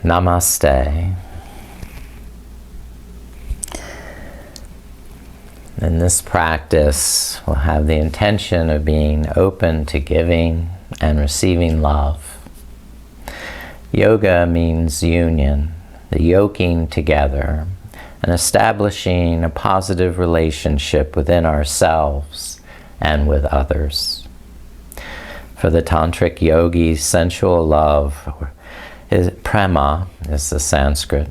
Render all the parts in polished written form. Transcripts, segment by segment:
Namaste. In this practice, we'll have the intention of being open to giving and receiving love. Yoga means union, the yoking together, and establishing a positive relationship within ourselves and with others. For the Tantric yogis, sensual love, prema is the Sanskrit.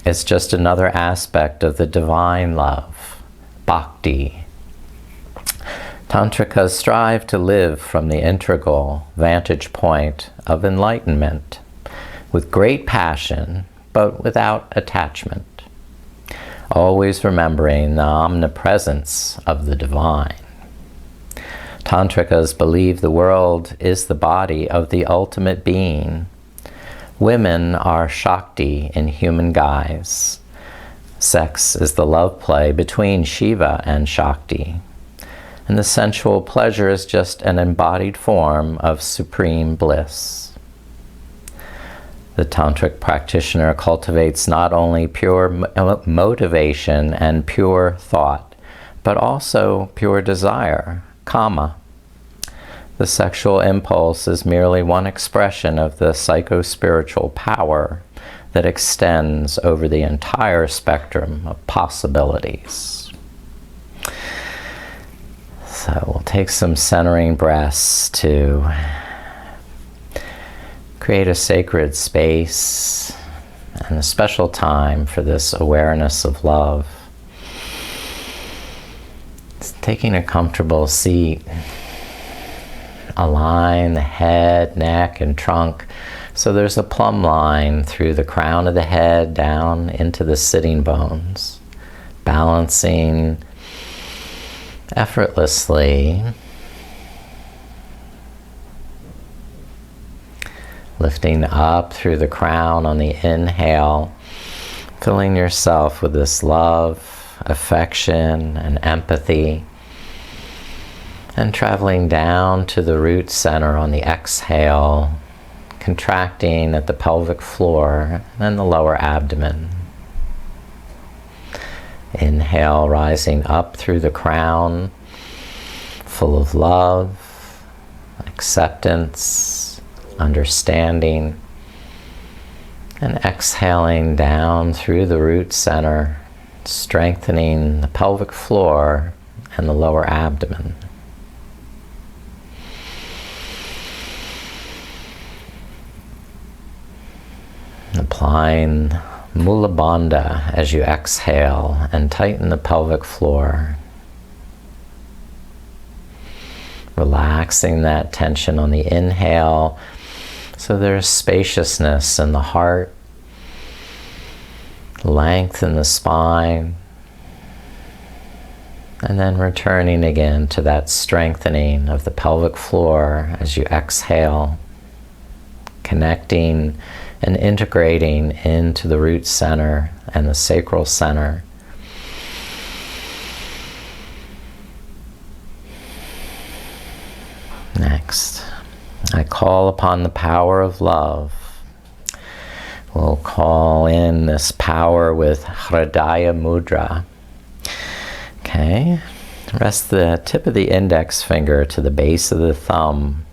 It's just another aspect of the divine love, bhakti. Tantrikas strive to live from the integral vantage point of enlightenment, with great passion, but without attachment, always remembering the omnipresence of the divine. Tantrikas believe the world is the body of the ultimate being. Women are Shakti in human guise. Sex is the love play between Shiva and Shakti. And the sensual pleasure is just an embodied form of supreme bliss. The Tantric practitioner cultivates not only pure motivation and pure thought, but also pure desire, kama. The sexual impulse is merely one expression of the psychospiritual power that extends over the entire spectrum of possibilities. So we'll take some centering breaths to create a sacred space and a special time for this awareness of love. Taking a comfortable seat. Align the head, neck, and trunk so there's a plumb line through the crown of the head down into the sitting bones, balancing effortlessly, lifting up through the crown on the inhale, filling yourself with this love, affection, and empathy, and traveling down to the root center on the exhale, contracting at the pelvic floor and the lower abdomen. Inhale, rising up through the crown, full of love, acceptance, understanding, and exhaling down through the root center, strengthening the pelvic floor and the lower abdomen. Applying Mula Bandha as you exhale and tighten the pelvic floor. Relaxing that tension on the inhale so there's spaciousness in the heart, length in the spine, and then returning again to that strengthening of the pelvic floor as you exhale, connecting and integrating into the root center and the sacral center. Next, I call upon the power of love. We'll call in this power with Hridaya Mudra. Okay, rest the tip of the index finger to the base of the thumb,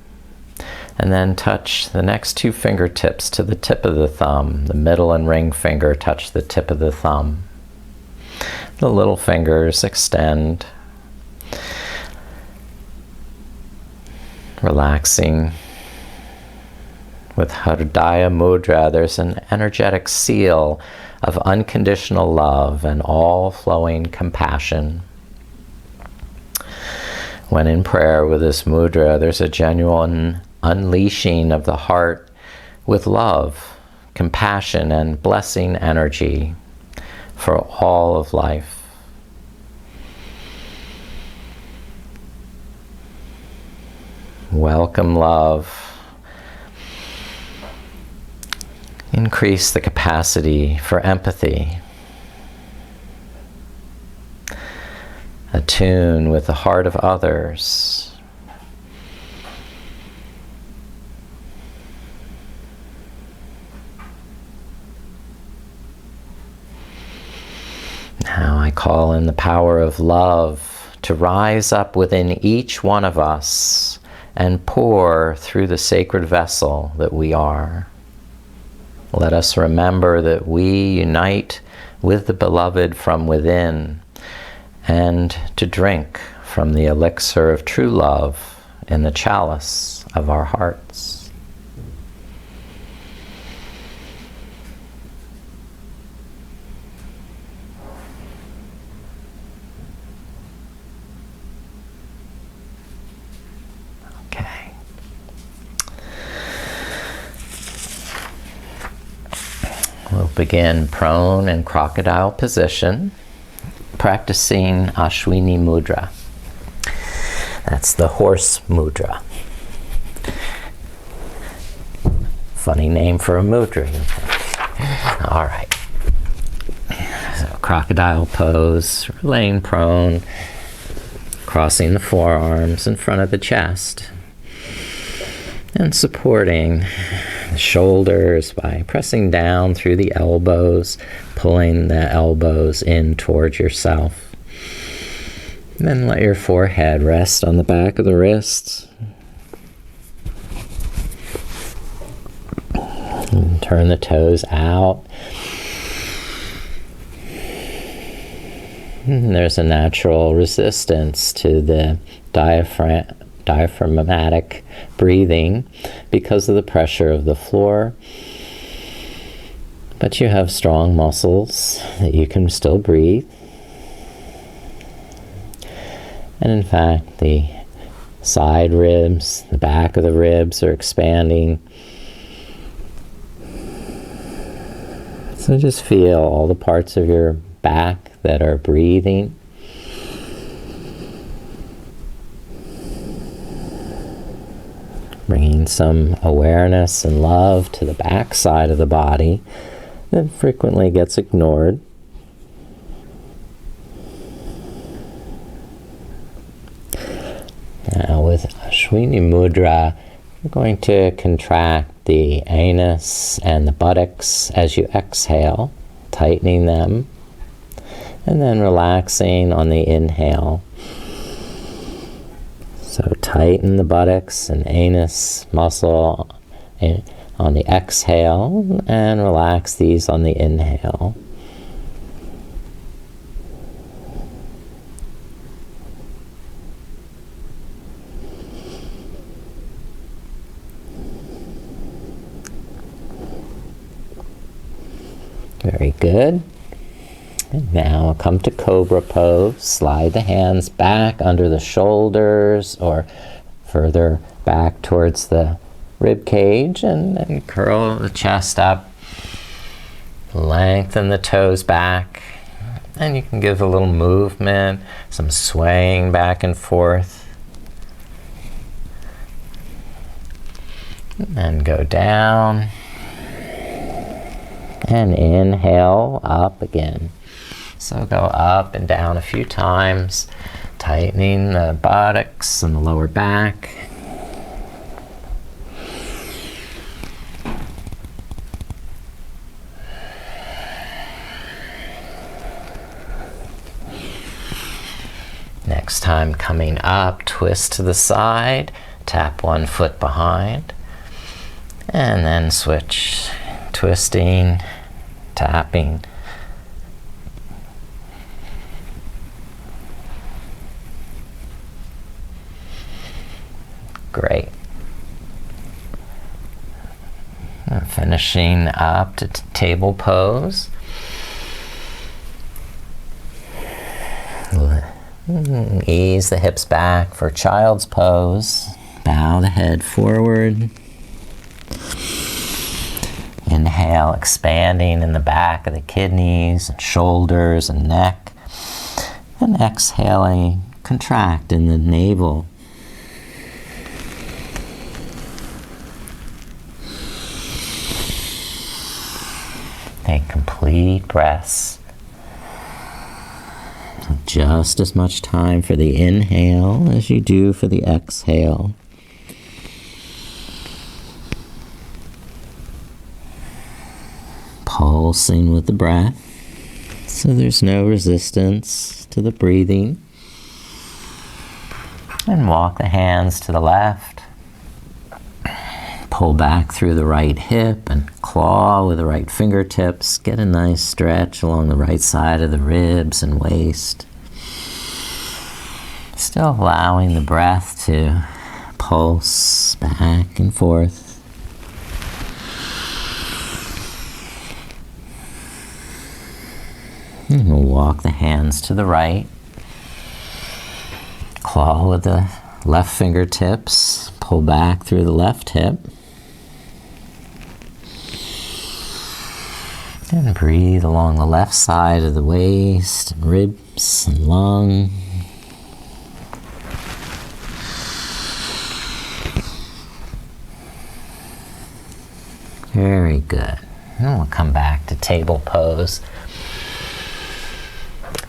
and then touch the next two fingertips to the tip of the thumb. The middle and ring finger touch the tip of the thumb. The little fingers extend, relaxing. With Hridaya Mudra, there's an energetic seal of unconditional love and all-flowing compassion. When in prayer with this mudra, there's a genuine unleashing of the heart with love, compassion, and blessing energy for all of life. Welcome love. Increase the capacity for empathy. Attune with the heart of others. call in the power of love to rise up within each one of us and pour through the sacred vessel that we are. Let us remember that we unite with the beloved from within, and to drink from the elixir of true love in the chalice of our hearts. We'll begin prone and crocodile position, practicing Ashwini Mudra. That's the horse mudra. Funny name for a mudra. All right. So crocodile pose, laying prone, crossing the forearms in front of the chest, and supporting the shoulders by pressing down through the elbows, pulling the elbows in towards yourself. And then let your forehead rest on the back of the wrists. And turn the toes out. And there's a natural resistance to the diaphragmatic breathing because of the pressure of the floor, but you have strong muscles that you can still breathe. And in fact, the side ribs, the back of the ribs are expanding. So just feel all the parts of your back that are breathing. Bringing some awareness and love to the back side of the body that frequently gets ignored. Now with Ashwini Mudra, you're going to contract the anus and the buttocks as you exhale, tightening them, and then relaxing on the inhale. So tighten the buttocks and anus muscle on the exhale and relax these on the inhale. Very good. And now come to Cobra pose. Slide the hands back under the shoulders or further back towards the rib cage, and then curl the chest up. Lengthen the toes back. And you can give a little movement, some swaying back and forth. And go down. And inhale up again. So go up and down a few times, tightening the buttocks and the lower back. Next time coming up, twist to the side, tap one foot behind, and then switch, twisting, tapping. Great. And finishing up to table pose. Ease the hips back for child's pose. Bow the head forward. Inhale, expanding in the back of the kidneys and shoulders and neck. And exhaling, contract in the navel. Take complete breaths. Just as much time for the inhale as you do for the exhale. Pulsing with the breath. So there's no resistance to the breathing. And walk the hands to the left. Pull back through the right hip and claw with the right fingertips. Get a nice stretch along the right side of the ribs and waist. Still allowing the breath to pulse back and forth. And we'll walk the hands to the right. Claw with the left fingertips. Pull back through the left hip. And breathe along the left side of the waist, and ribs and lung. Very good. And we'll come back to table pose.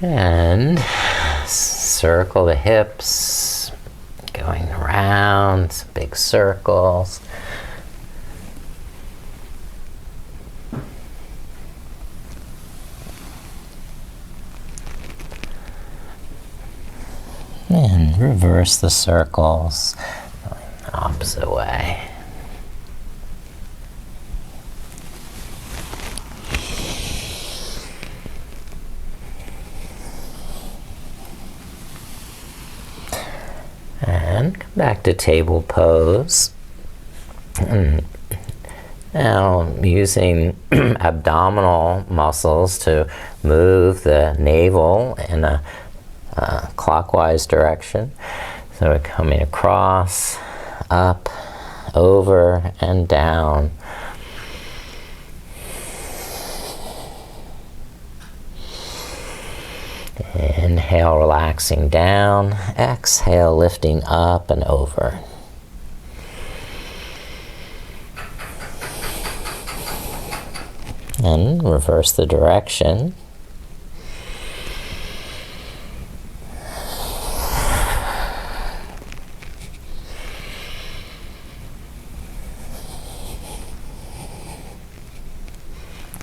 And circle the hips, going around, some big circles. And reverse the circles, going the opposite way. And come back to table pose. Now I'm using abdominal muscles to move the navel in a clockwise direction. So we're coming across, up, over, and down. Inhale, relaxing down. Exhale, lifting up and over. And reverse the direction.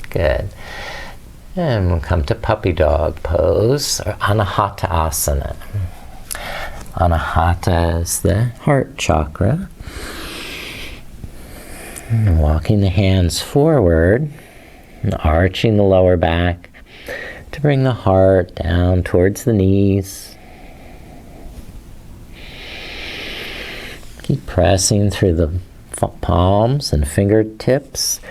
Good. And we'll come to puppy dog pose, or Anahata asana. Anahata is the heart chakra. And walking the hands forward, and arching the lower back to bring the heart down towards the knees. Keep pressing through the palms and fingertips.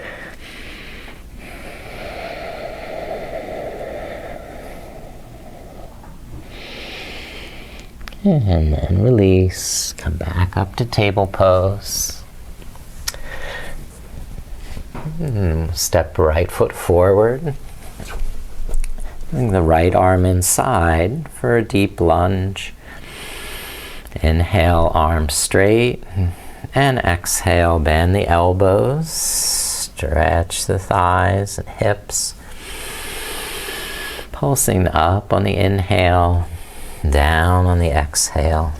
And then release, come back up to table pose. Step right foot forward. Bring the right arm inside for a deep lunge. Inhale, arms straight. And exhale, bend the elbows. Stretch the thighs and hips. Pulsing up on the inhale. Down on the exhale.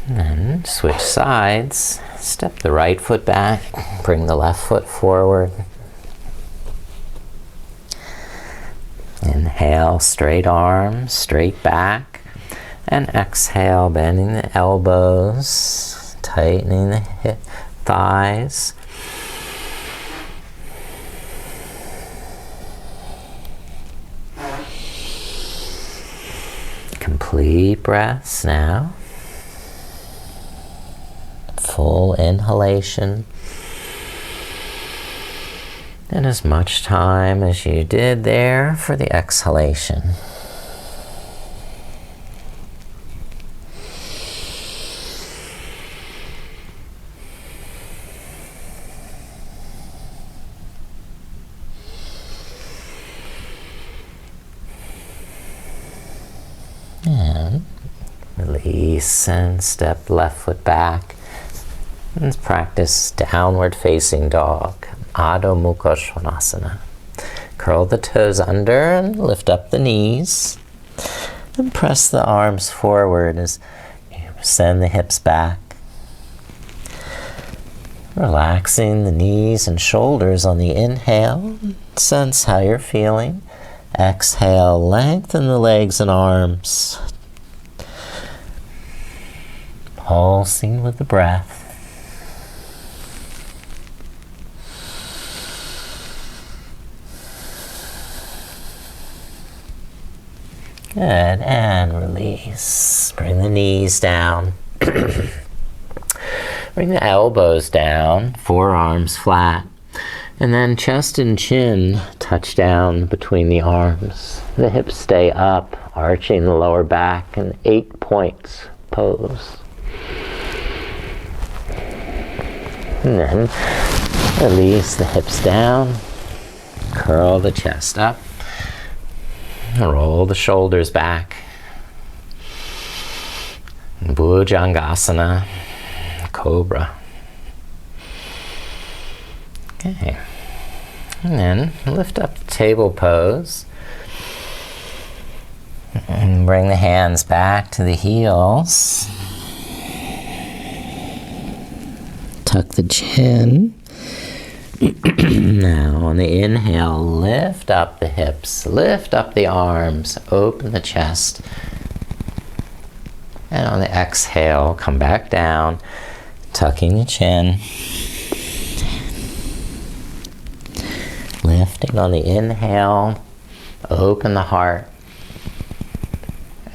And switch sides. Step the right foot back. Bring the left foot forward. Inhale, straight arms, straight back. And exhale, bending the elbows, tightening the hip, thighs. Complete breaths now. Full inhalation. And as much time as you did there for the exhalation. And release and step left foot back. Let's practice downward facing dog. Adho Mukha Svanasana. Curl the toes under and lift up the knees. And press the arms forward as you send the hips back. Relaxing the knees and shoulders on the inhale. Sense how you're feeling. Exhale, lengthen the legs and arms. Pulsing with the breath. Good, and release. Bring the knees down. Bring the elbows down, forearms flat. And then chest and chin touch down between the arms. The hips stay up, arching the lower back in 8 points pose. And then release the hips down, curl the chest up, and roll the shoulders back. Bhujangasana, Cobra. Okay. And then lift up the table pose. And bring the hands back to the heels. Tuck the chin. Now on the inhale, lift up the hips, lift up the arms, open the chest. And on the exhale, come back down, tucking the chin. Lifting on the inhale, open the heart.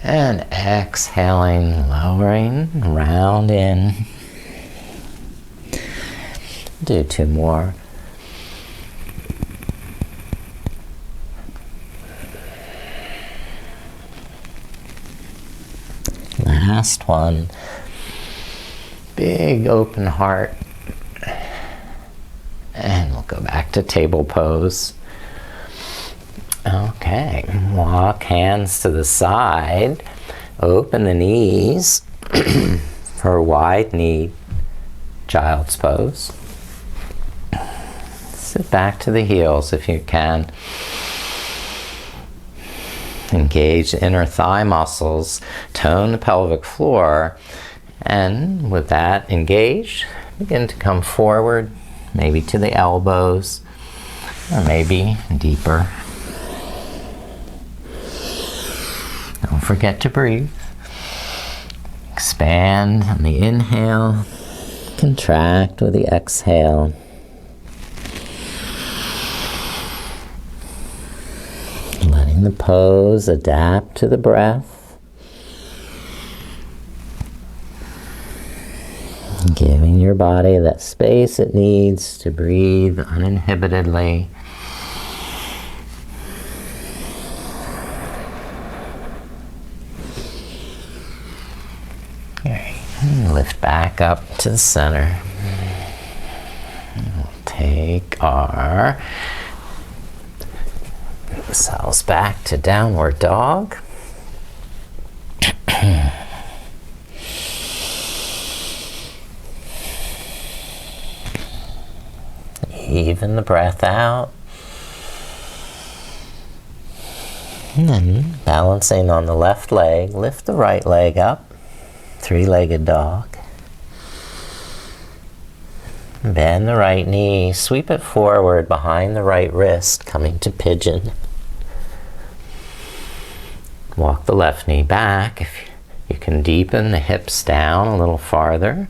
And exhaling, lowering, round in. Do 2 more. Last one. Big open heart. And we'll go back to table pose. Okay, walk hands to the side. Open the knees for wide knee child's pose. Sit back to the heels if you can. Engage the inner thigh muscles, tone the pelvic floor, and with that engaged, begin to come forward, maybe to the elbows, or maybe deeper. Don't forget to breathe. Expand on the inhale, contract with the exhale. Letting the pose adapt to the breath. Giving your body that space it needs to breathe uninhibitedly. And lift back up to the center. And we'll take our cells back to downward dog. Even the breath out. And then balancing on the left leg, lift the right leg up. 3-legged dog. Bend the right knee, sweep it forward behind the right wrist, coming to pigeon. Walk the left knee back. If you can deepen the hips down a little farther.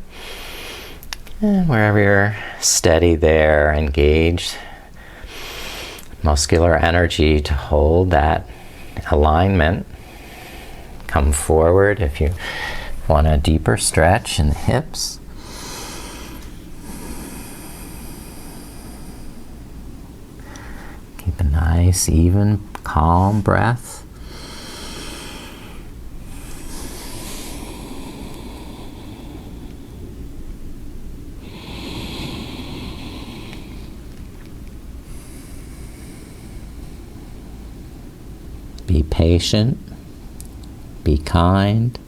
And wherever you're steady there, engage muscular energy to hold that alignment. Come forward if you want a deeper stretch in the hips. Keep a nice, even, calm breath. Be patient. Be kind.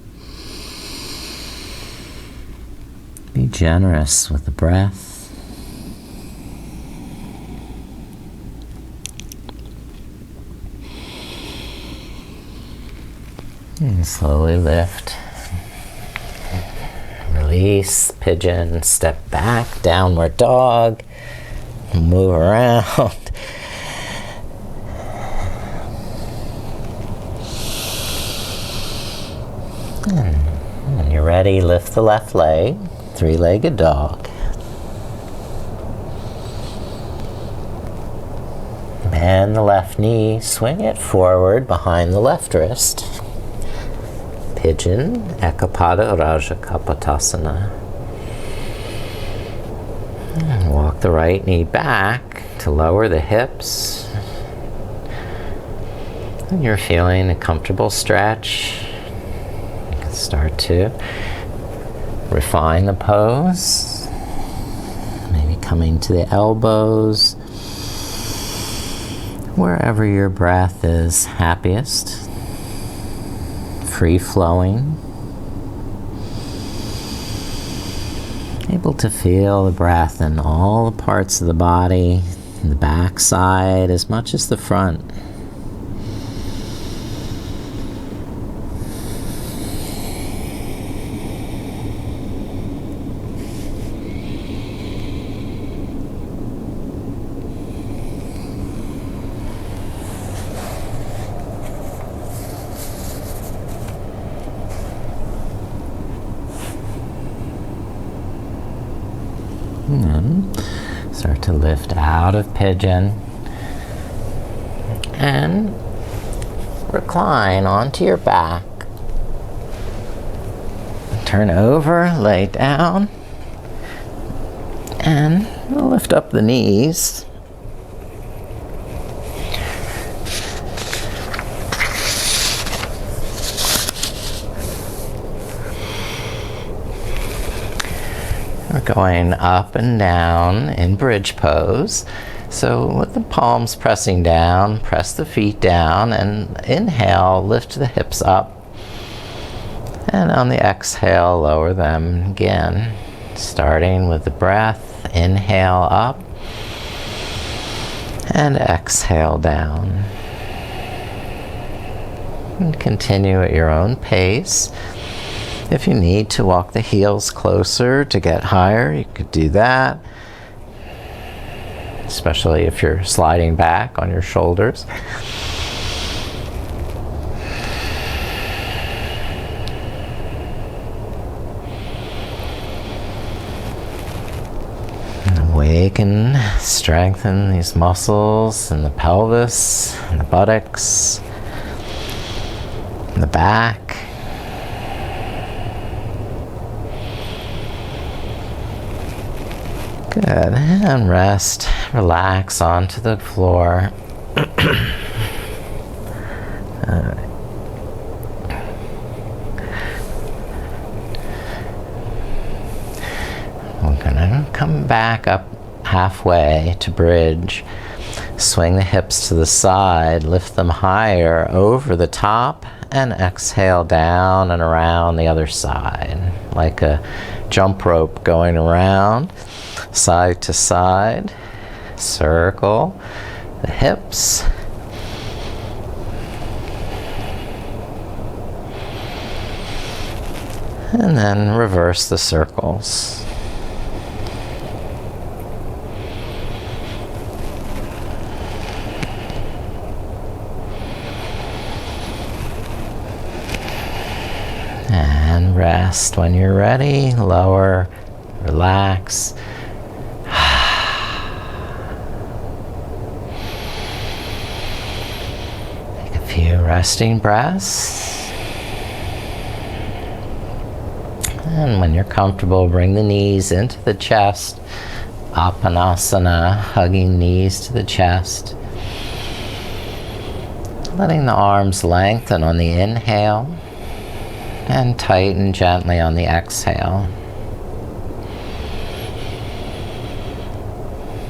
Be generous with the breath. And slowly lift. Release, pigeon, step back, downward dog, move around. And when you're ready, lift the left leg, three-legged dog. Bend the left knee, swing it forward behind the left wrist. Pigeon, Ekapada Raja Kapotasana. And walk the right knee back to lower the hips. When you're feeling a comfortable stretch, you can start to refine the pose. Maybe coming to the elbows, wherever your breath is happiest, free flowing. Able to feel the breath in all the parts of the body, the back side as much as the front. And then start to lift out of pigeon and recline onto your back. Turn over, lay down, and lift up the knees. We're going up and down in bridge pose. So with the palms pressing down, press the feet down, and inhale, lift the hips up. And on the exhale, lower them again. Starting with the breath, inhale up, and exhale down. And continue at your own pace. If you need to walk the heels closer to get higher, you could do that. Especially if you're sliding back on your shoulders. And awaken, strengthen these muscles in the pelvis, and the buttocks, and the back. Good, and rest, relax onto the floor. We're gonna come back up halfway to bridge. Swing the hips to the side, lift them higher over the top, and exhale down and around the other side, like a jump rope going around. Side to side, circle the hips. And then reverse the circles. And rest when you're ready. Lower, relax. Few resting breaths. And when you're comfortable, bring the knees into the chest. Apanasana, hugging knees to the chest. Letting the arms lengthen on the inhale and tighten gently on the exhale.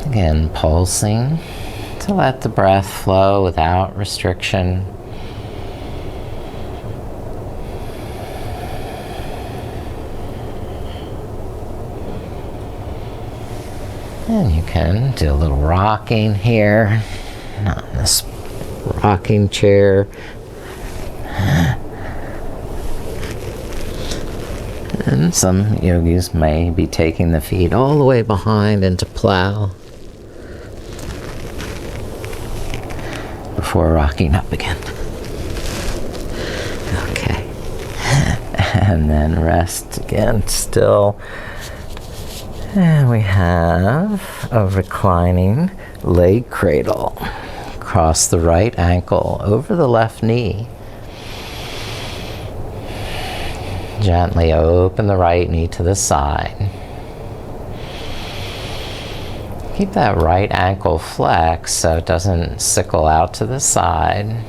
Again, pulsing to let the breath flow without restriction. And you can do a little rocking here, not in this rocking chair. And some yogis may be taking the feet all the way behind into plow before rocking up again. Okay. And then rest again, still. And we have a reclining leg cradle. Cross the right ankle over the left knee. Gently open the right knee to the side. Keep that right ankle flexed so it doesn't sickle out to the side.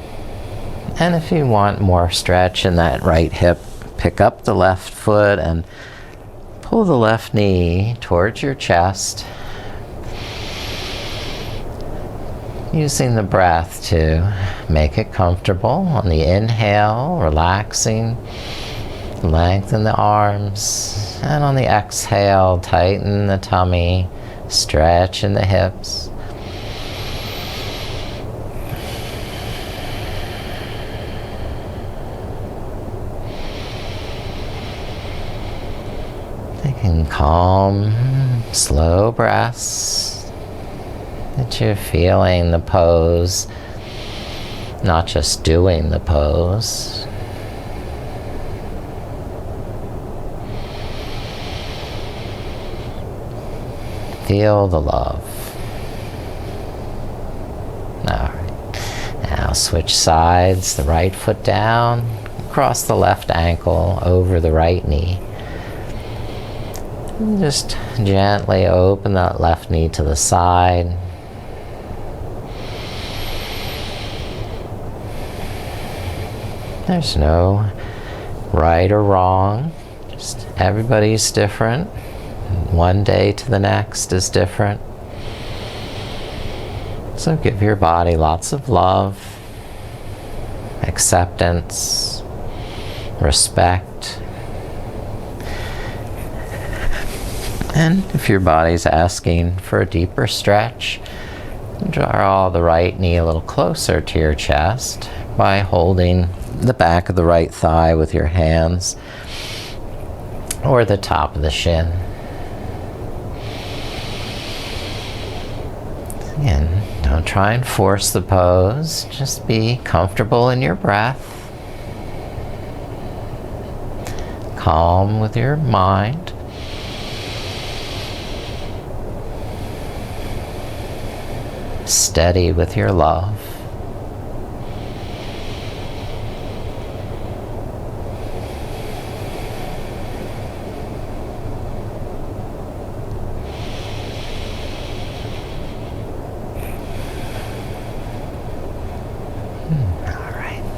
And if you want more stretch in that right hip, pick up the left foot and pull the left knee towards your chest. Using the breath to make it comfortable. On the inhale, relaxing. Lengthen the arms, and on the exhale, tighten the tummy, stretch in the hips. Taking calm, slow breaths, that you're feeling the pose, not just doing the pose. Feel the love. Alright. Now switch sides, the right foot down, cross the left ankle over the right knee. And just gently open that left knee to the side. There's no right or wrong, just everybody's different. One day to the next is different. So give your body lots of love, acceptance, respect. And if your body's asking for a deeper stretch, draw the right knee a little closer to your chest by holding the back of the right thigh with your hands or the top of the shin. Again, don't try and force the pose. Just be comfortable in your breath. Calm with your mind. Steady with your love.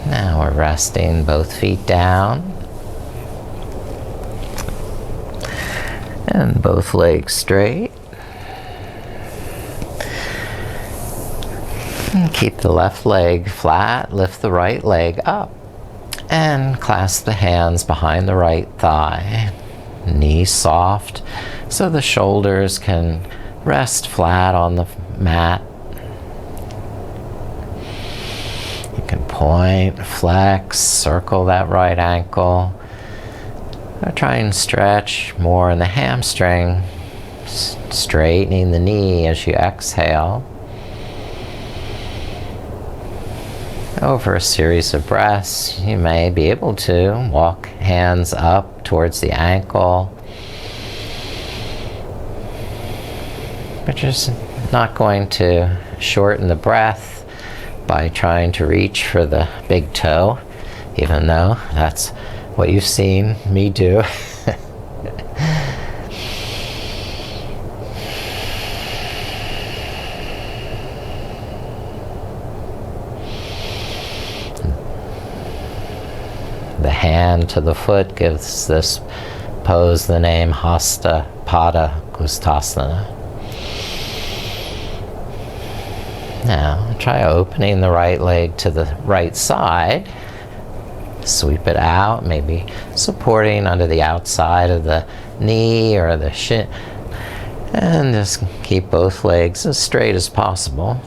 Now we're resting both feet down and both legs straight. And keep the left leg flat, lift the right leg up, and clasp the hands behind the right thigh. Knees soft so the shoulders can rest flat on the mat. Point, flex, circle that right ankle. Or try and stretch more in the hamstring, straightening the knee as you exhale. Over a series of breaths, you may be able to walk hands up towards the ankle. But you're just not going to shorten the breath by trying to reach for the big toe, even though that's what you've seen me do. The hand to the foot gives this pose the name Hasta Pada Gustasana. Now, try opening the right leg to the right side. Sweep it out, maybe supporting under the outside of the knee or the shin. And just keep both legs as straight as possible.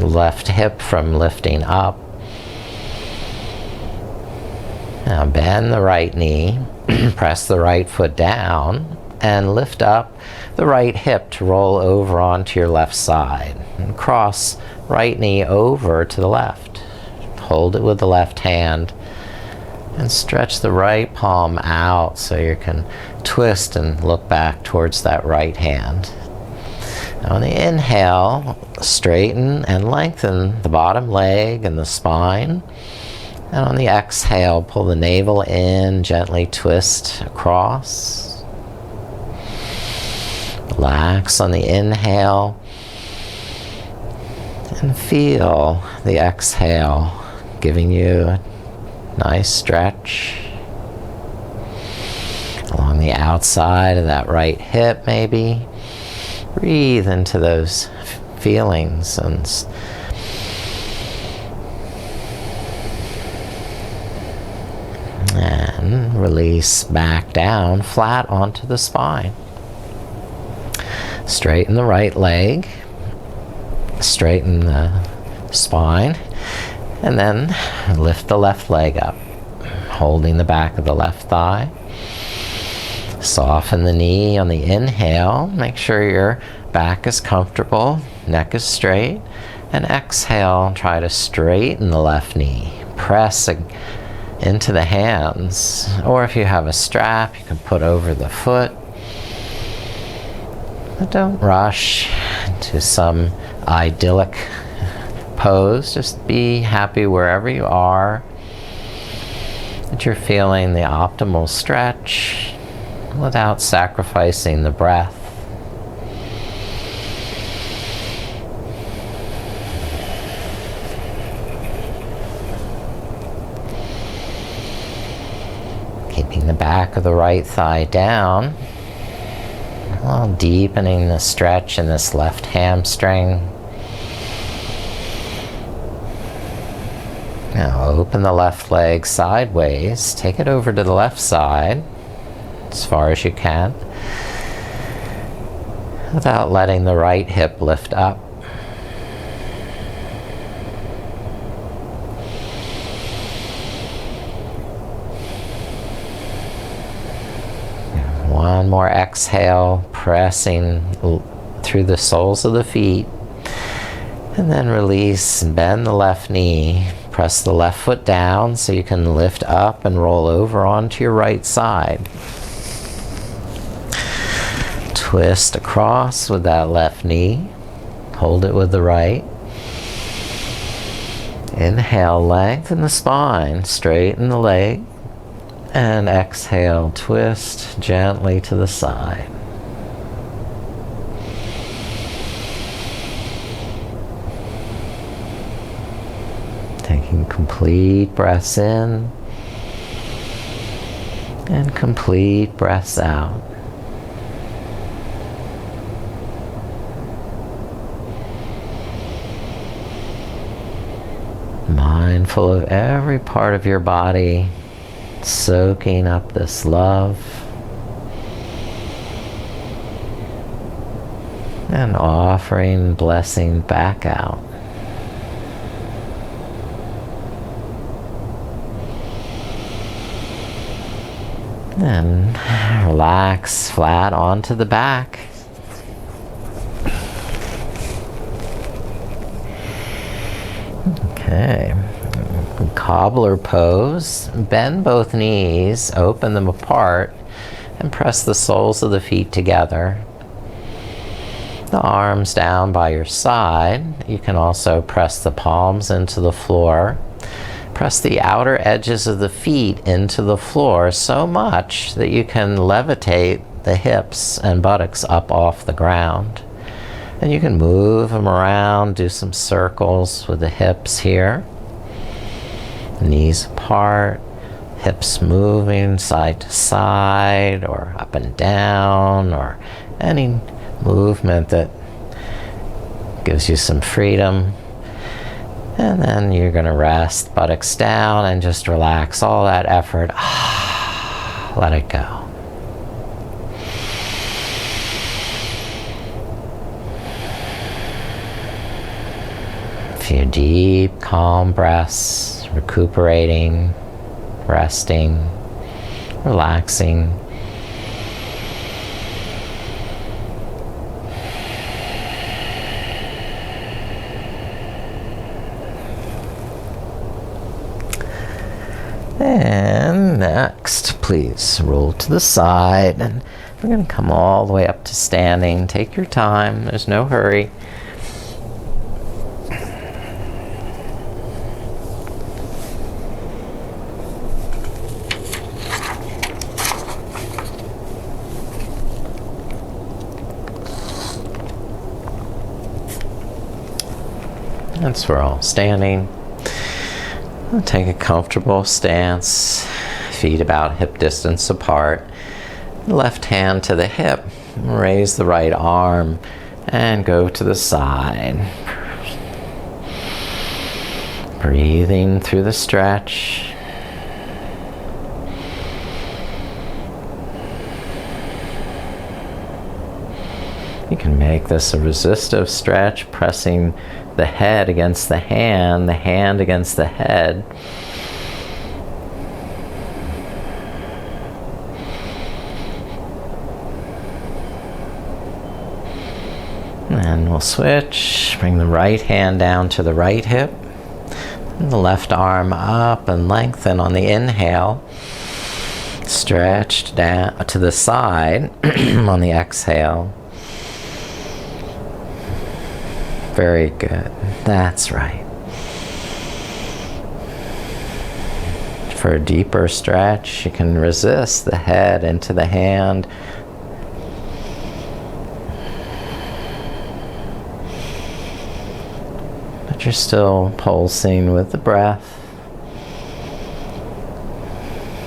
Left hip from lifting up. Now bend the right knee. Press the right foot down and lift up the right hip to roll over onto your left side. And cross right knee over to the left. Hold it with the left hand and stretch the right palm out so you can twist and look back towards that right hand. Now on the inhale, straighten and lengthen the bottom leg and the spine. And on the exhale, pull the navel in, gently twist across. Relax on the inhale. And feel the exhale, giving you a nice stretch along the outside of that right hip maybe. Breathe into those feelings and release back down flat onto the spine. Straighten the right leg, straighten the spine, and then lift the left leg up, holding the back of the left thigh. Soften the knee on the inhale. Make sure your back is comfortable, neck is straight. And exhale, try to straighten the left knee. Press into the hands. Or if you have a strap, you can put over the foot. But don't rush to some idyllic pose. Just be happy wherever you are, that you're feeling the optimal stretch without sacrificing the breath. Keeping the back of the right thigh down, while deepening the stretch in this left hamstring. Now open the left leg sideways, take it over to the left side as far as you can, without letting the right hip lift up. One more exhale, pressing through the soles of the feet, and then release and bend the left knee. Press the left foot down so you can lift up and roll over onto your right side. Twist across with that left knee. Hold it with the right. Inhale, lengthen the spine, straighten the leg. And exhale, twist gently to the side. Taking complete breaths in and complete breaths out. Mindful of every part of your body, soaking up this love and offering blessing back out. Then relax flat onto the back. Okay. Cobbler pose. Bend both knees, open them apart, and press the soles of the feet together. The arms down by your side. You can also press the palms into the floor. Press the outer edges of the feet into the floor so much that you can levitate the hips and buttocks up off the ground. And you can move them around, do some circles with the hips here. Knees apart, hips moving side to side or up and down, or any movement that gives you some freedom. And then you're going to rest, buttocks down, and just relax all that effort. Let it go. A few deep, calm breaths, recuperating, resting, relaxing. And next, please roll to the side, and we're going to come all the way up to standing. Take your time, there's no hurry. Once we're all standing, we'll take a comfortable stance, feet about hip distance apart. Left hand to the hip, raise the right arm and go to the side. Breathing through the stretch. You can make this a resistive stretch, pressing the head against the hand against the head. And we'll switch, bring the right hand down to the right hip, and the left arm up and lengthen on the inhale. Stretched down to the side on the exhale. Very good. That's right. For a deeper stretch, you can resist the head into the hand. But you're still pulsing with the breath.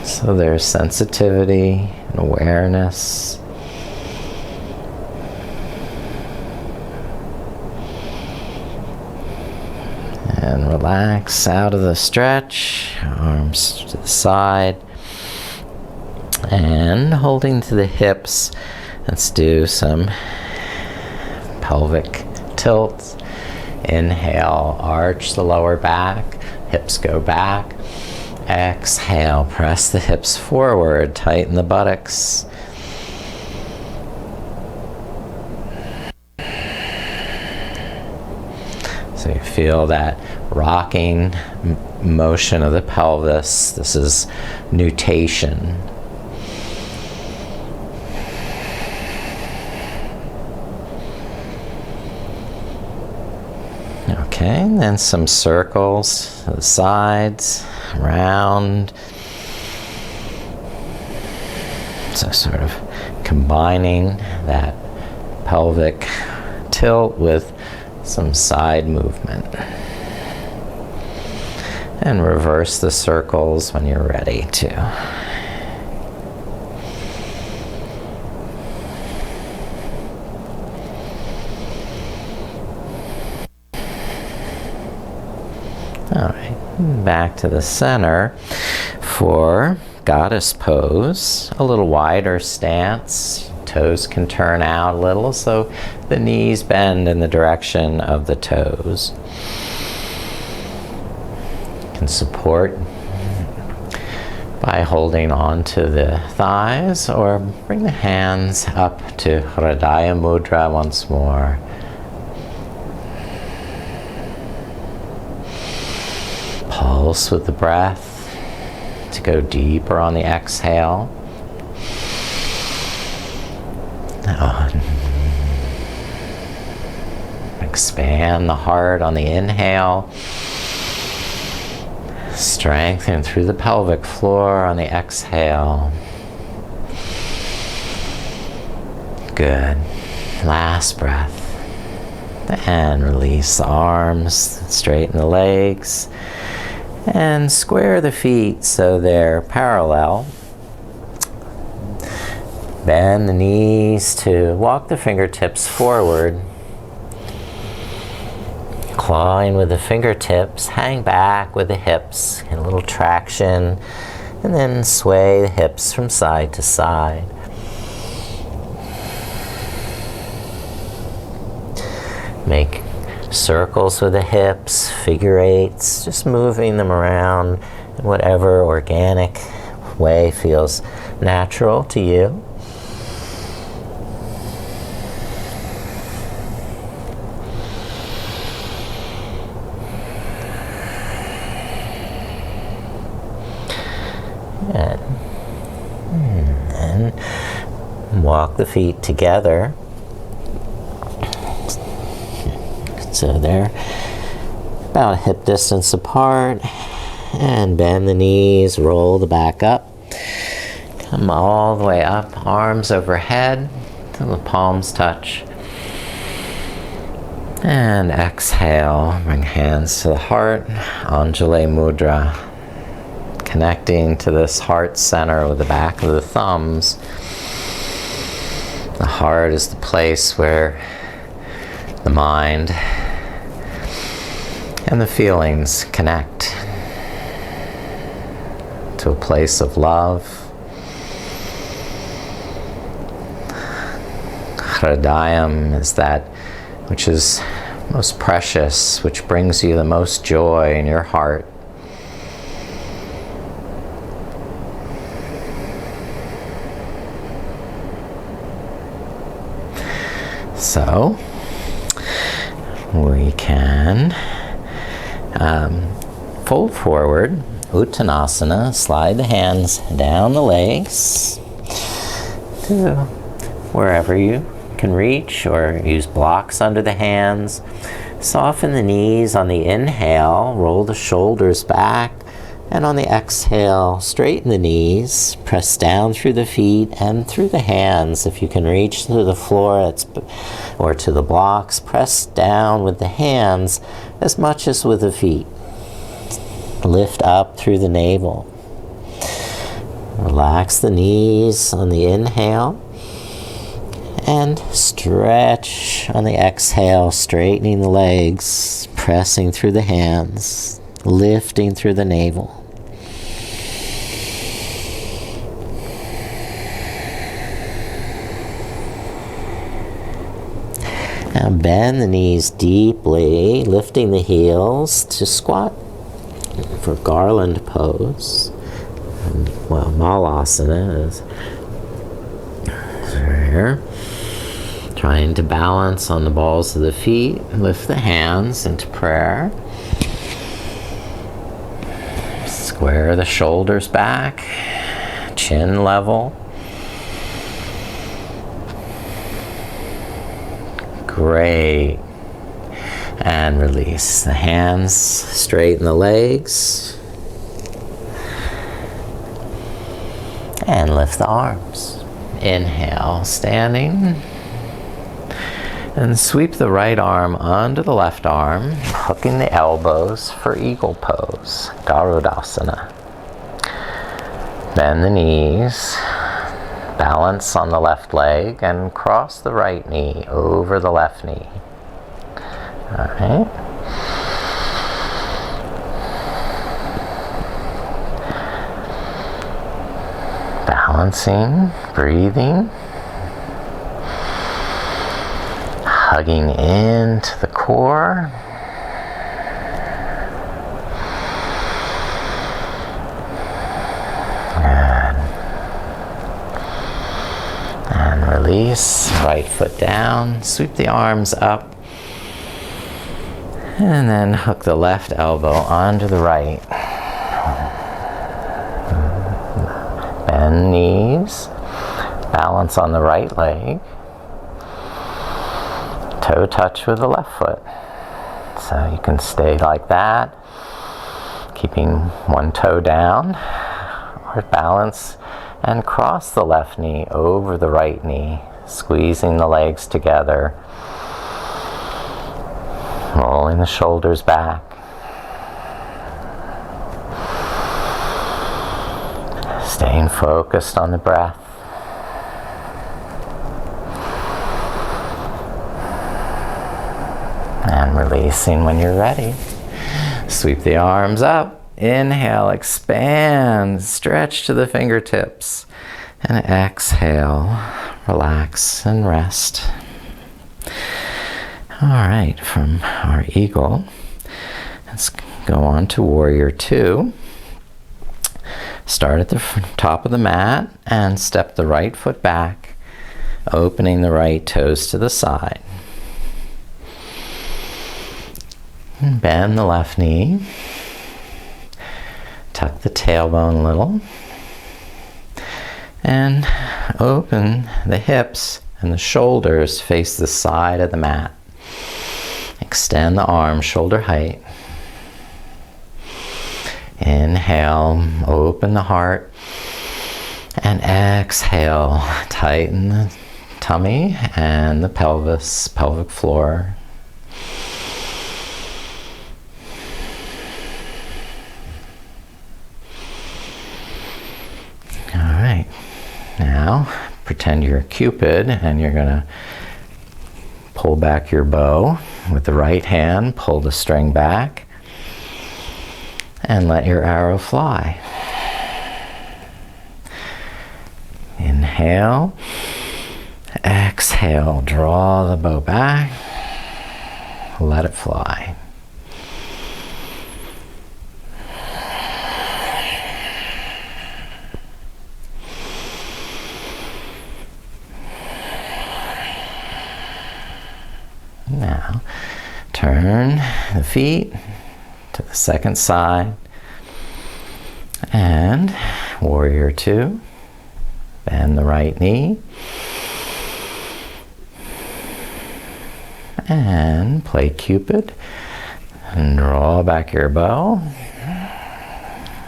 So there's sensitivity and awareness. And relax out of the stretch, arms to the side. And holding to the hips, let's do some pelvic tilts. Inhale, arch the lower back, hips go back. Exhale, press the hips forward, tighten the buttocks. So you feel that rocking motion of the pelvis. This is nutation. Okay, and then some circles to the sides, round. So sort of combining that pelvic tilt with some side movement. And reverse the circles when you're ready to. All right, back to the center for goddess pose. A little wider stance. Toes can turn out a little, so the knees bend in the direction of the toes. You can support by holding on to the thighs, or bring the hands up to Hridaya Mudra once more. Pulse with the breath to go deeper on the exhale. Expand the heart on the inhale. Strengthen through the pelvic floor on the exhale. Good. Last breath. And release the arms, straighten the legs, and square the feet so they're parallel. Bend the knees to walk the fingertips forward. Clawing with the fingertips, hang back with the hips, get a little traction, and then sway the hips from side to side. Make circles with the hips, figure eights, just moving them around in whatever organic way feels natural to you. And walk the feet together. So they're about hip distance apart. And bend the knees, roll the back up. Come all the way up, arms overhead till the palms touch. And exhale, bring hands to the heart, Anjali Mudra. Connecting to this heart center with the back of the thumbs. The heart is the place where the mind and the feelings connect to a place of love. Hridayam is that which is most precious, which brings you the most joy in your heart. So, we can fold forward, Uttanasana, slide the hands down the legs to wherever you can reach, or use blocks under the hands. Soften the knees on the inhale, roll the shoulders back, and on the exhale, straighten the knees, press down through the feet and through the hands. If you can reach to the floor or to the blocks, press down with the hands as much as with the feet. Lift up through the navel. Relax the knees on the inhale and stretch on the exhale, straightening the legs, pressing through the hands, lifting through the navel. Now bend the knees deeply, lifting the heels to squat for garland pose. Malasana is here. Trying to balance on the balls of the feet, lift the hands into prayer. Square the shoulders back, chin level. Great. And release the hands, straighten the legs. And lift the arms. Inhale, standing. And sweep the right arm onto the left arm, hooking the elbows for eagle pose, Garudasana. Bend the knees. Balance on the left leg and cross the right knee over the left knee. All right. Balancing, breathing. Hugging into the core. Release, right foot down, sweep the arms up, and then hook the left elbow onto the right. Bend knees, balance on the right leg, toe touch with the left foot. So you can stay like that, keeping one toe down, or balance and cross the left knee over the right knee, squeezing the legs together, rolling the shoulders back. Staying focused on the breath. And releasing when you're ready. Sweep the arms up. Inhale, expand, stretch to the fingertips. And exhale, relax and rest. All right, from our eagle, let's go on to warrior two. Start at the top of the mat and step the right foot back, opening the right toes to the side. And bend the left knee. Tuck the tailbone a little. And open the hips and the shoulders face the side of the mat. Extend the arms shoulder height. Inhale, open the heart, and exhale, tighten the tummy and the pelvis, pelvic floor. All right, now pretend you're a Cupid and you're gonna pull back your bow with the right hand, pull the string back, and let your arrow fly. Inhale, exhale, draw the bow back, let it fly. Now, turn the feet to the second side, and warrior two, bend the right knee, and play Cupid, and draw back your bow,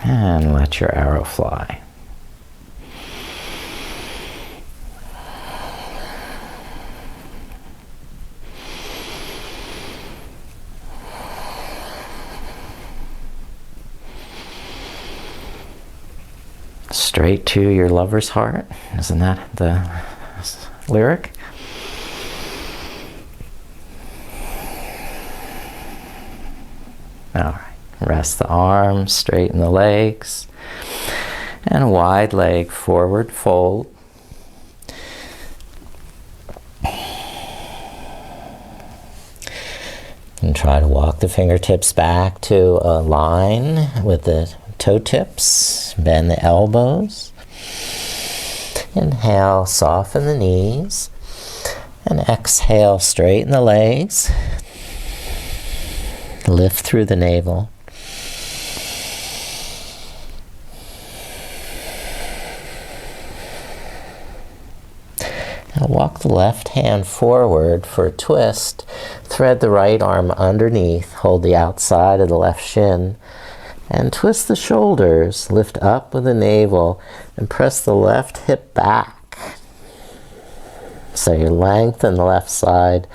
and let your arrow fly. Straight to your lover's heart. Isn't that the lyric? All right. Rest the arms, straighten the legs, and wide leg forward fold. And try to walk the fingertips back to a line with the toe tips, bend the elbows. Inhale, soften the knees. And exhale, straighten the legs. Lift through the navel. Now walk the left hand forward for a twist. Thread the right arm underneath. Hold the outside of the left shin. And twist the shoulders, lift up with the navel, and press the left hip back. So you lengthen the left side.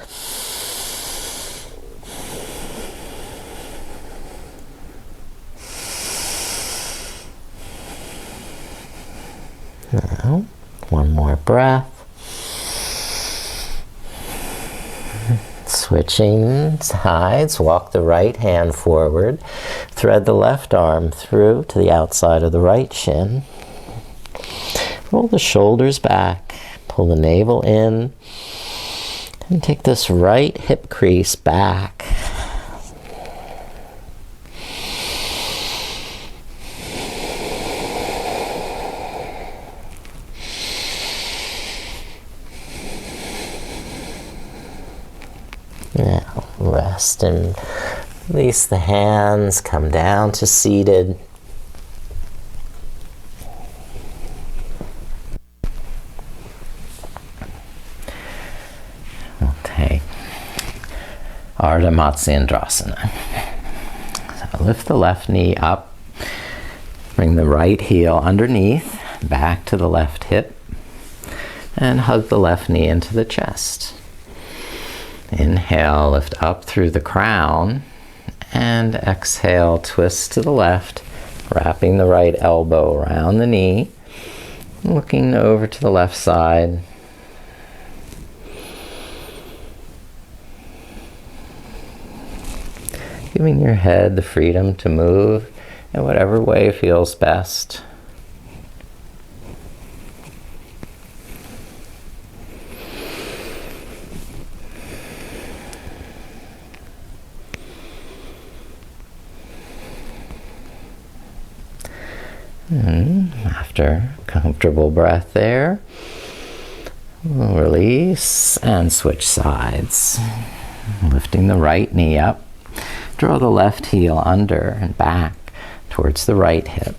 Now, one more breath. Switching sides, walk the right hand forward, thread the left arm through to the outside of the right shin. Roll the shoulders back, pull the navel in, and take this right hip crease back. Now, rest and release the hands, come down to seated. We'll take Ardha Matsyendrasana. So lift the left knee up, bring the right heel underneath, back to the left hip, and hug the left knee into the chest. Inhale, lift up through the crown, and exhale, twist to the left, wrapping the right elbow around the knee, looking over to the left side. Giving your head the freedom to move in whatever way feels best. And after comfortable breath there, we'll release and switch sides. Lifting the right knee up. Draw the left heel under and back towards the right hip.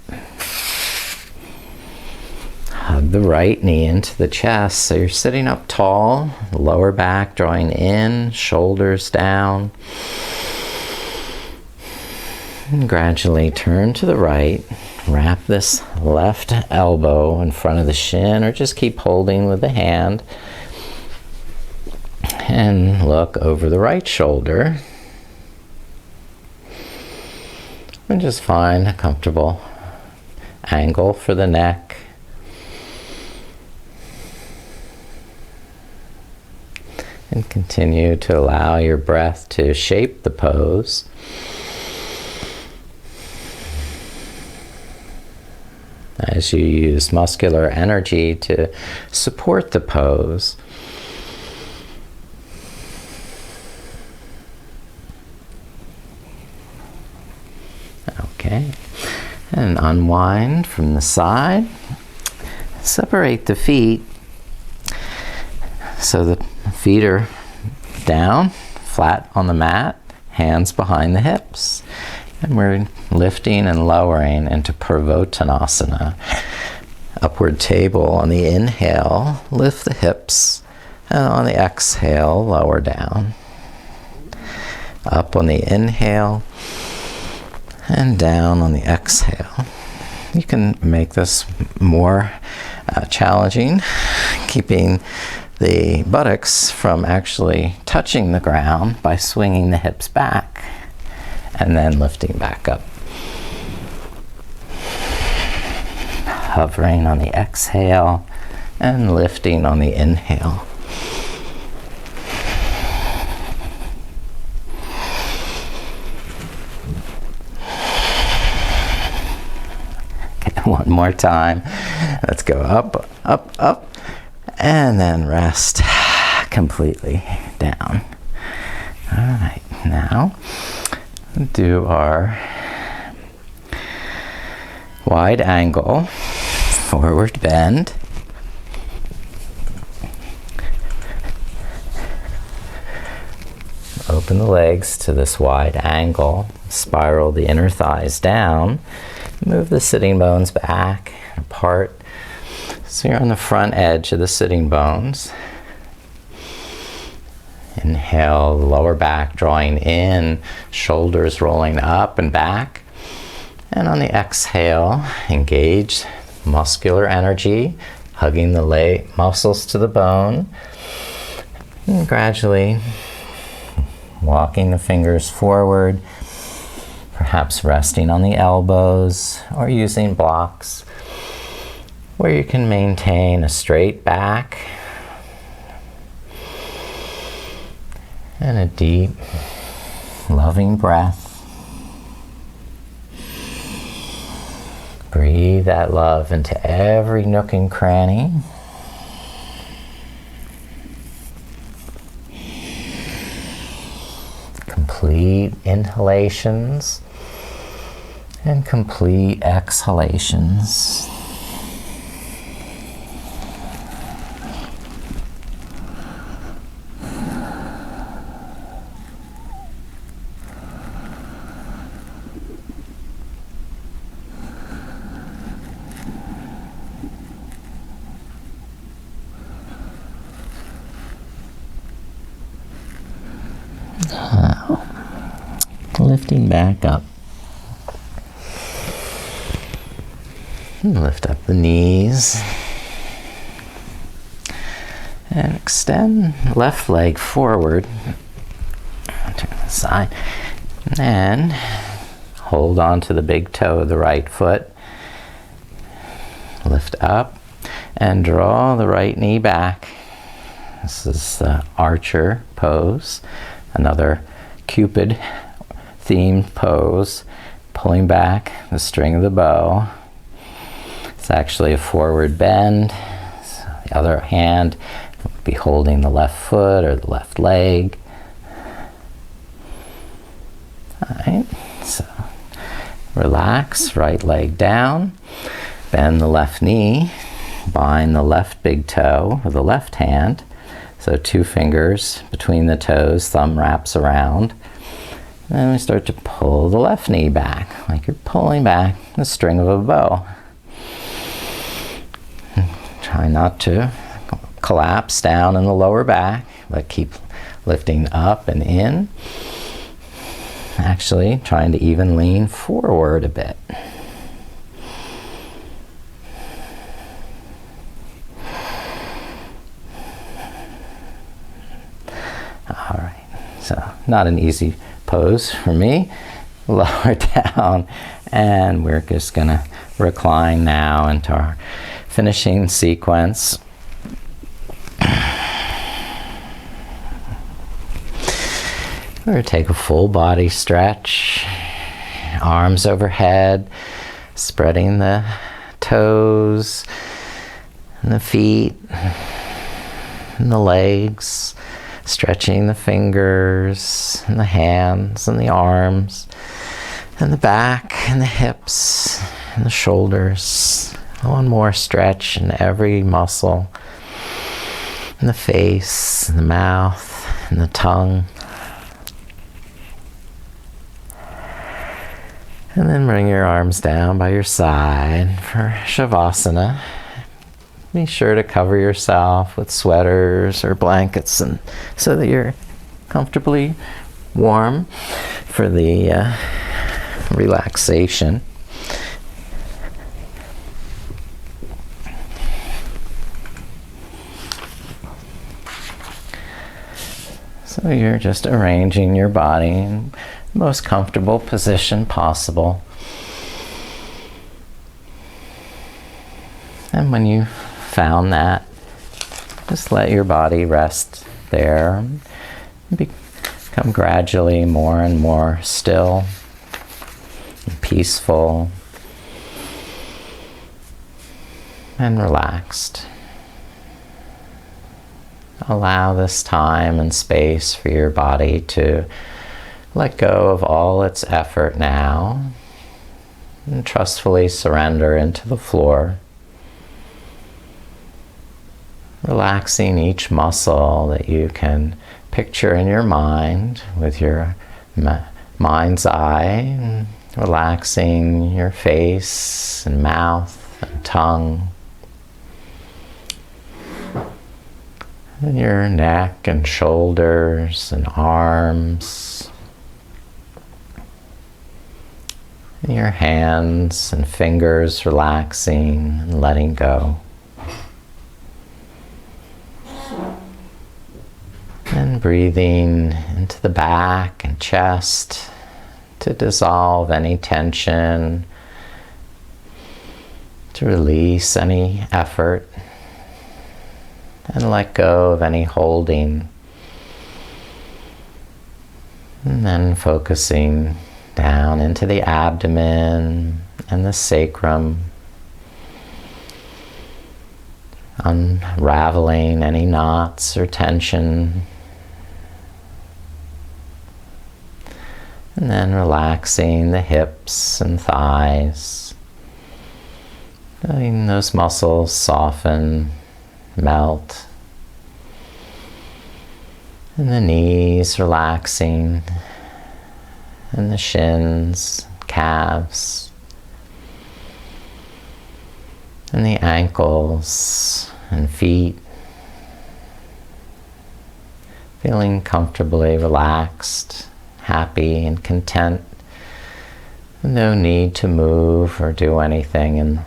Hug the right knee into the chest so you're sitting up tall, lower back drawing in, shoulders down. And gradually turn to the right. Wrap this left elbow in front of the shin, or just keep holding with the hand. And look over the right shoulder. And just find a comfortable angle for the neck. And continue to allow your breath to shape the pose. As you use muscular energy to support the pose. Okay, and unwind from the side. Separate the feet so the feet are down, flat on the mat, hands behind the hips. And we're lifting and lowering into Purvottanasana. Upward table on the inhale, lift the hips, and on the exhale, lower down. Up on the inhale, and down on the exhale. You can make this more challenging, keeping the buttocks from actually touching the ground by swinging the hips back and then lifting back up. Hovering on the exhale and lifting on the inhale. Okay, one more time. Let's go up, up, up. And then rest completely down. All right, now do our wide angle, forward bend. Open the legs to this wide angle, spiral the inner thighs down, move the sitting bones back, apart. So you're on the front edge of the sitting bones. Inhale, lower back drawing in, shoulders rolling up and back. And on the exhale, engage muscular energy, hugging the leg muscles to the bone. And gradually walking the fingers forward, perhaps resting on the elbows or using blocks, where you can maintain a straight back and a deep, loving breath. Breathe that love into every nook and cranny. Complete inhalations and complete exhalations. Lifting back up. And lift up the knees. And extend left leg forward. Turn the side. And hold on to the big toe of the right foot. Lift up and draw the right knee back. This is the archer pose. Another Cupid themed pose, pulling back the string of the bow. It's actually a forward bend. So the other hand will be holding the left foot or the left leg. All right, so relax, right leg down. Bend the left knee, bind the left big toe with the left hand. So 2 fingers between the toes, thumb wraps around. And we start to pull the left knee back, like you're pulling back the string of a bow. Try not to collapse down in the lower back, but keep lifting up and in. Actually, trying to even lean forward a bit. All right, so not an easy pose for me. Lower down, and we're just gonna recline now into our finishing sequence. We're going to take a full body stretch, arms overhead, spreading the toes and the feet and the legs, stretching the fingers and the hands and the arms and the back and the hips and the shoulders. One more stretch in every muscle, in the face, and the mouth, and the tongue. And then bring your arms down by your side for Shavasana. Be sure to cover yourself with sweaters or blankets and so that you're comfortably warm for the relaxation. So you're just arranging your body in the most comfortable position possible. And when you found that, just let your body rest there. Become gradually more and more still and peaceful and relaxed. Allow this time and space for your body to let go of all its effort now and trustfully surrender into the floor. Relaxing each muscle that you can picture in your mind with your mind's eye, and relaxing your face and mouth and tongue, and your neck and shoulders and arms, and your hands and fingers relaxing and letting go. And breathing into the back and chest to dissolve any tension, to release any effort, and let go of any holding. And then focusing down into the abdomen and the sacrum, unraveling any knots or tension. And then relaxing the hips and thighs, letting those muscles soften, melt. And the knees relaxing, and the shins, calves, and the ankles and feet. Feeling comfortably relaxed, happy and content. No need to move or do anything, and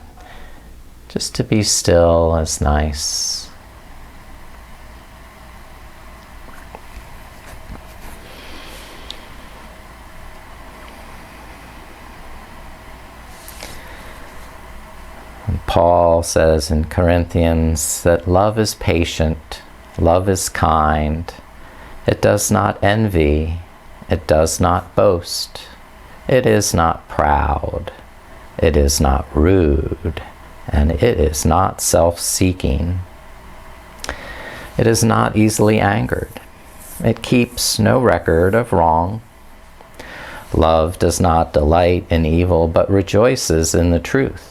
just to be still is nice. And Paul says in Corinthians that love is patient, love is kind, it does not envy, it does not boast, it is not proud, it is not rude, and it is not self-seeking. It is not easily angered. It keeps no record of wrong. Love does not delight in evil, but rejoices in the truth.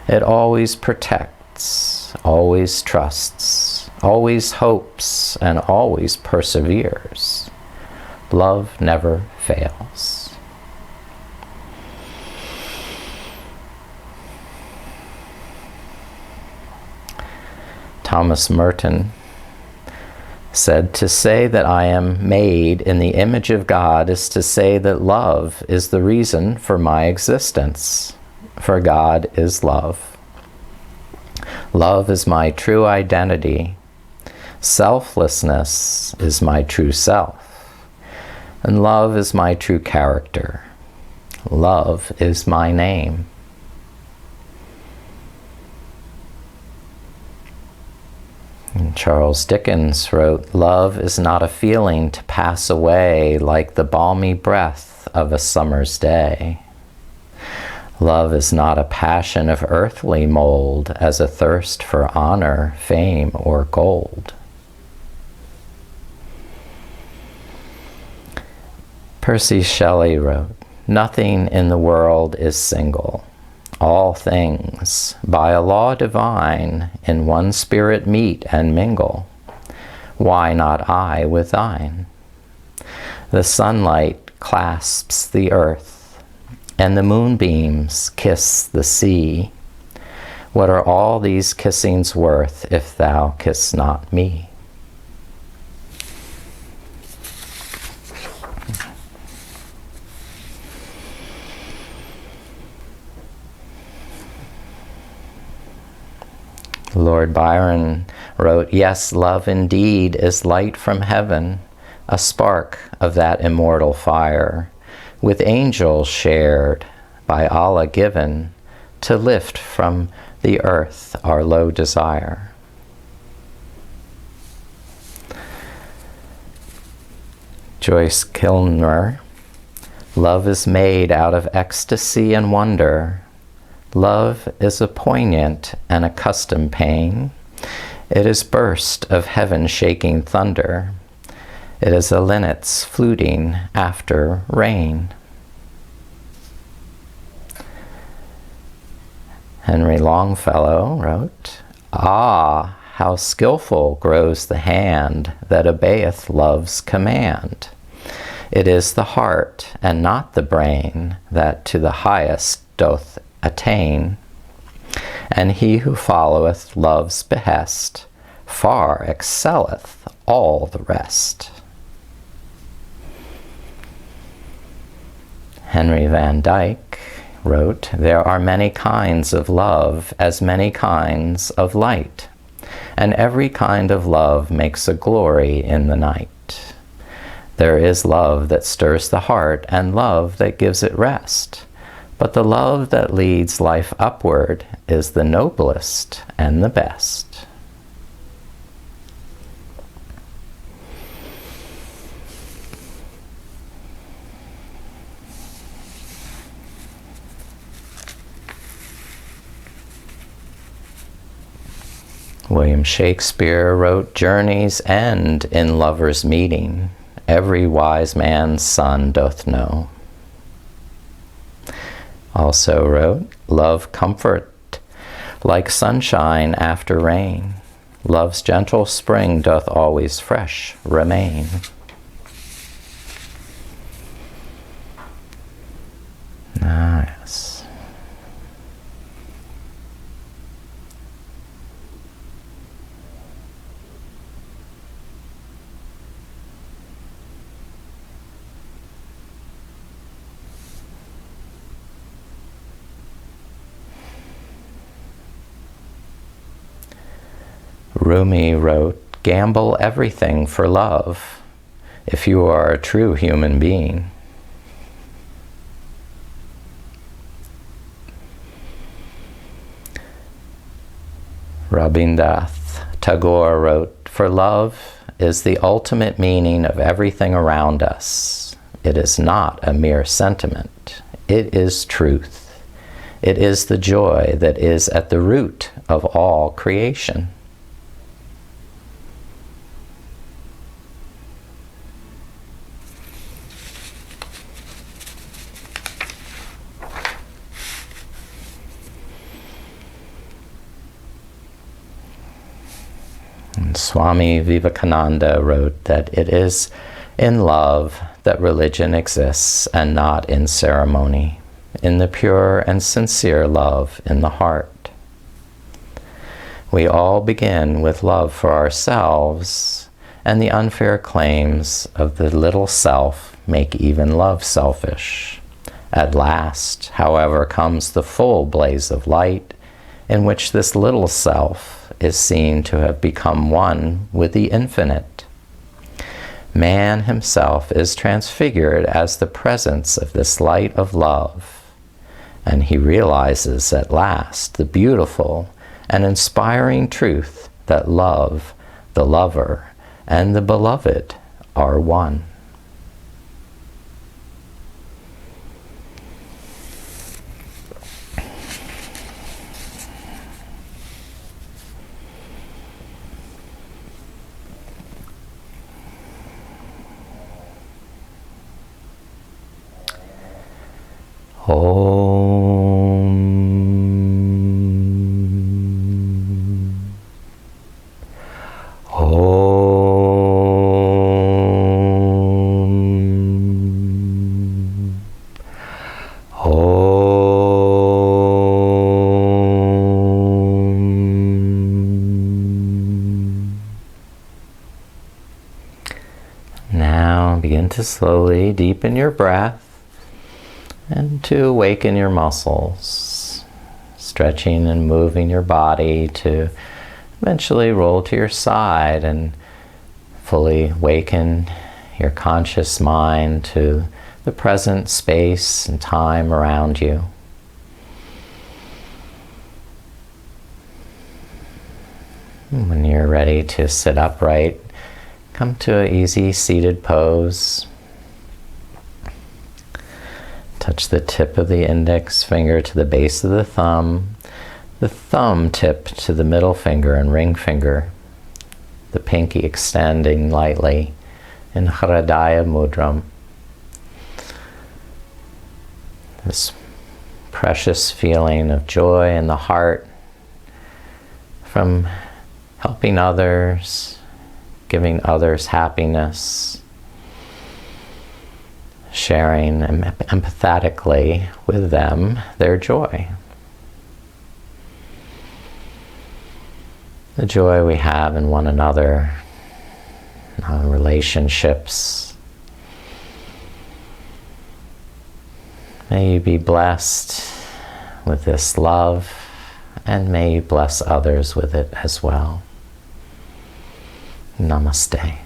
It always protects, always trusts, always hopes, and always perseveres. Love never fails. Thomas Merton said, "To say that I am made in the image of God is to say that love is the reason for my existence, for God is love. Love is my true identity. Selflessness is my true self. And love is my true character. Love is my name." And Charles Dickens wrote, "Love is not a feeling to pass away like the balmy breath of a summer's day. Love is not a passion of earthly mold as a thirst for honor, fame, or gold." Percy Shelley wrote, "Nothing in the world is single. All things, by a law divine, in one spirit meet and mingle. Why not I with thine? The sunlight clasps the earth, and the moonbeams kiss the sea. What are all these kissings worth if thou kiss not me?" Lord Byron wrote, "Yes, love indeed is light from heaven, a spark of that immortal fire, with angels shared, by Allah given, to lift from the earth our low desire." Joyce Kilmer, "Love is made out of ecstasy and wonder. Love is a poignant and accustomed pain. It is burst of heaven-shaking thunder. It is a linnet's fluting after rain." Henry Longfellow wrote, "Ah, how skillful grows the hand that obeyeth love's command. It is the heart and not the brain that to the highest doth attain, and he who followeth love's behest far excelleth all the rest." Henry Van Dyke wrote, "There are many kinds of love as many kinds of light, and every kind of love makes a glory in the night. There is love that stirs the heart and love that gives it rest. But the love that leads life upward is the noblest and the best." William Shakespeare wrote, "Journeys end in lovers' meeting. Every wise man's son doth know." Also wrote, "Love comfort like sunshine after rain. Love's gentle spring doth always fresh remain." Ah, yes. Rumi wrote, "Gamble everything for love, if you are a true human being." Rabindranath Tagore wrote, "For love is the ultimate meaning of everything around us. It is not a mere sentiment. It is truth. It is the joy that is at the root of all creation." Swami Vivekananda wrote that it is in love that religion exists and not in ceremony, in the pure and sincere love in the heart. We all begin with love for ourselves, and the unfair claims of the little self make even love selfish. At last, however, comes the full blaze of light, in which this little self is seen to have become one with the infinite. Man himself is transfigured as the presence of this light of love, and he realizes at last the beautiful and inspiring truth that love, the lover, and the beloved are one. Now begin to slowly deepen your breath and to awaken your muscles, stretching and moving your body to eventually roll to your side and fully awaken your conscious mind to the present space and time around you. When you're ready to sit upright, come to an easy seated pose. Touch the tip of the index finger to the base of the thumb tip to the middle finger and ring finger, the pinky extending lightly in Hridaya Mudram. This precious feeling of joy in the heart from helping others, giving others happiness, sharing empathetically with them their joy. The joy we have in one another, in our relationships. May you be blessed with this love, and may you bless others with it as well. Namaste.